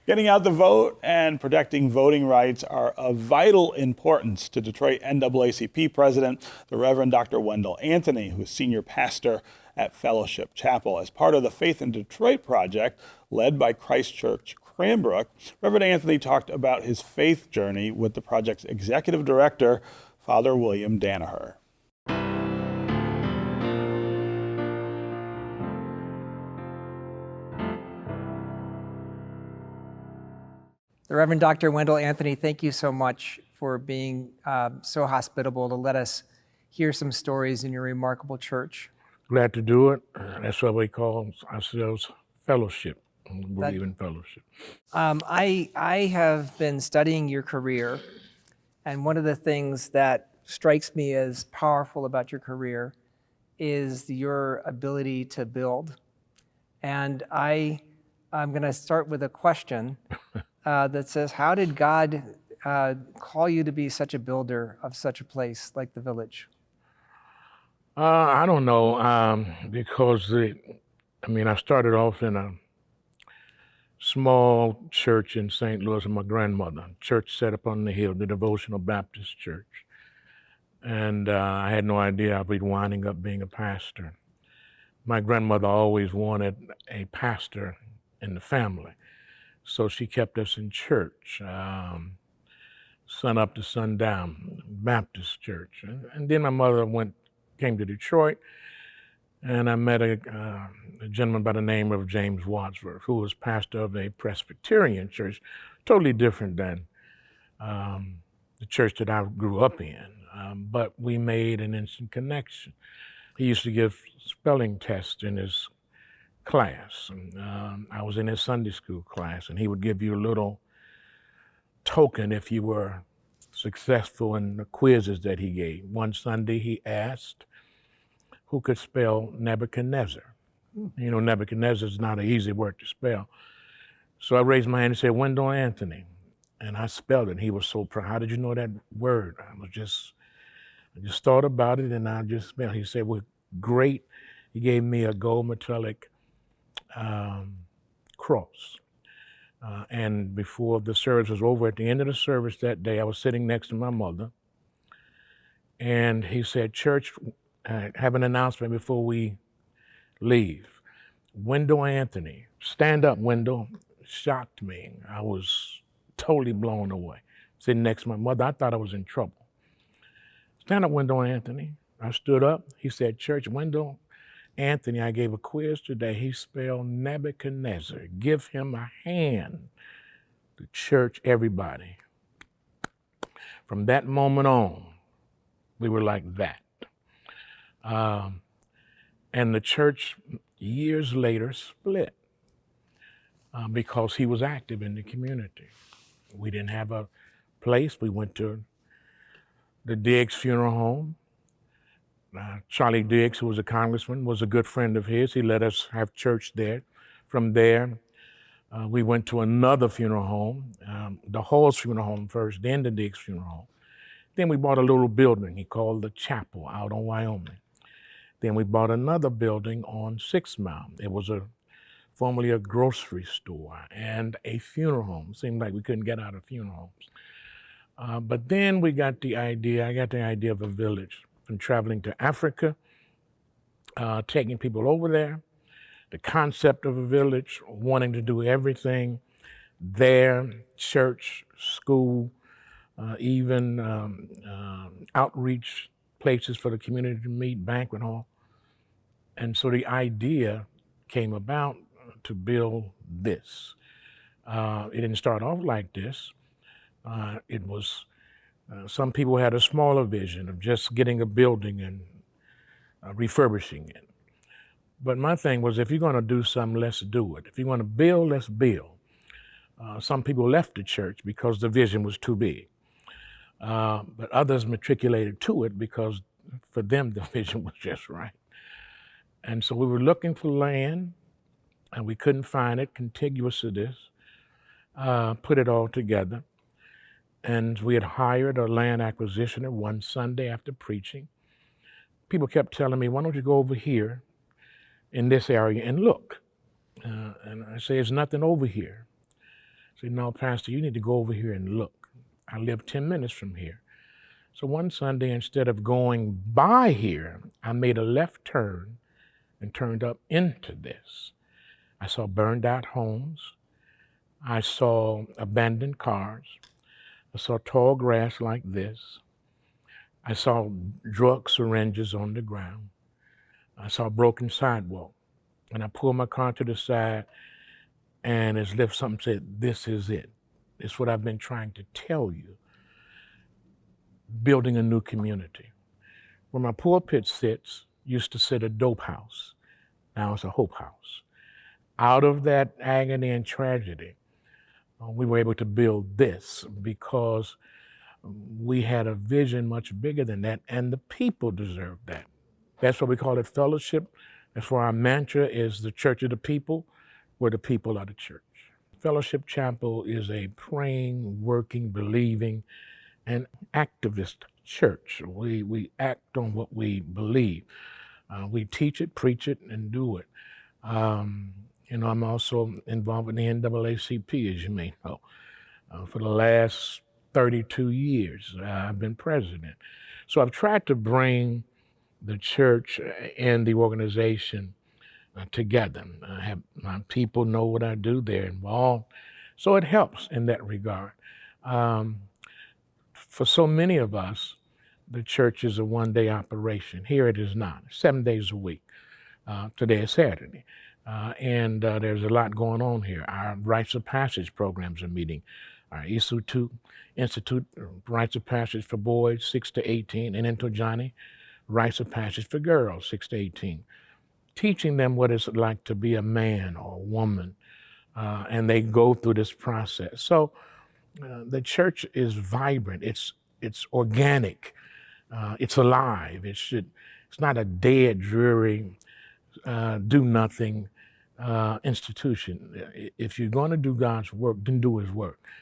Getting out the vote and protecting voting rights are of vital importance to Detroit NAACP President, the Reverend Dr. Wendell Anthony, who is senior pastor at Fellowship Chapel. As part of the Faith in Detroit project led by Christ Church Cranbrook, Reverend Anthony talked about his faith journey with the project's executive director, Father William Danaher. The Reverend Dr. Wendell Anthony, thank you so much for being so hospitable to let us hear some stories in your remarkable church. Glad to do it. That's why we call ourselves fellowship. We believe in fellowship. I have been studying your career, and one of the things that strikes me as powerful about your career is your ability to build. And I'm going to start with a question. That says, how did God call you to be such a builder of such a place like the Village? I don't know, because I started off in a small church in St. Louis with my grandmother, church set up on the hill, the Devotional Baptist Church. And I had no idea I'd be winding up being a pastor. My grandmother always wanted a pastor in the family. So she kept us in church, sun up to sundown, Baptist church. And then my mother came to Detroit, and I met a gentleman by the name of James Wadsworth, who was pastor of a Presbyterian church, totally different than the church that I grew up in. But we made an instant connection. He used to give spelling tests in his class. And, I was in his Sunday school class, and he would give you a little token if you were successful in the quizzes that he gave. One Sunday he asked who could spell Nebuchadnezzar. You know, Nebuchadnezzar is not an easy word to spell. So I raised my hand and said, Wendell Anthony. And I spelled it. He was so proud. How did you know that word? I just thought about it, and I just spelled. He said, well, great. He gave me a gold metallic cross. And before the service was over, at the end of the service that day, I was sitting next to my mother, and he said, church, have an announcement before we leave. Wendell Anthony, stand up, Wendell. Shocked me. I was totally blown away. Sitting next to my mother, I thought I was in trouble. Stand up, Wendell Anthony. I stood up. He said, church, Wendell Anthony, I gave a quiz today. He spelled Nebuchadnezzar. Give him a hand. The church, everybody. From that moment on, we were like that. And the church, years later, split because he was active in the community. We didn't have a place. We went to the Diggs Funeral Home. Charlie Diggs, who was a congressman, was a good friend of his. He let us have church there. From there, we went to another funeral home, the Hall's Funeral Home first, then the Diggs Funeral Home. Then we bought a little building he called the Chapel out on Wyoming. Then we bought another building on 6 Mile. It was formerly a grocery store and a funeral home. It seemed like we couldn't get out of funeral homes. But then I got the idea of a village. From traveling to Africa, taking people over there, the concept of a village, wanting to do everything there, church, school, even outreach places for the community to meet, banquet hall. And so the idea came about to build this. It didn't start off like this. It was some people had a smaller vision of just getting a building and refurbishing it. But my thing was, if you're going to do something, let's do it. If you're going to build, let's build. Some people left the church because the vision was too big. But others matriculated to it because for them, the vision was just right. And so we were looking for land, and we couldn't find it contiguous to this, put it all together. And we had hired a land acquisitioner one Sunday after preaching. People kept telling me, why don't you go over here in this area and look? And I say, there's nothing over here. said, no, Pastor, you need to go over here and look. I live 10 minutes from here. So one Sunday, instead of going by here, I made a left turn and turned up into this. I saw burned out homes. I saw abandoned cars. I saw tall grass like this. I saw drug syringes on the ground. I saw a broken sidewalk. And I pulled my car to the side, and as if something said, this is it. It's what I've been trying to tell you. Building a new community. Where my pulpit sits used to sit a dope house. Now it's a hope house. Out of that agony and tragedy, we were able to build this because we had a vision much bigger than that, and the people deserve that. That's why we call it fellowship. That's why our mantra is the church of the people, where the people are the church. Fellowship Chapel is a praying, working, believing, and activist church. We act on what we believe. We teach it, preach it, and do it. I'm also involved in the NAACP, as you may know. For the last 32 years, I've been president. So I've tried to bring the church and the organization together. I have my people know what I do, they're involved. So it helps in that regard. For so many of us, the church is a one-day operation. Here it is not, 7 days a week. Today is Saturday. And there's a lot going on here. Our Rites of Passage programs are meeting. Our Institute Rites of Passage for boys, 6 to 18, and into Johnny, Rites of Passage for girls, 6 to 18. Teaching them what it's like to be a man or a woman, and they go through this process. So the church is vibrant, it's organic, it's alive. It's not a dead, dreary, do-nothing institution. If you're going to do God's work, then do His work.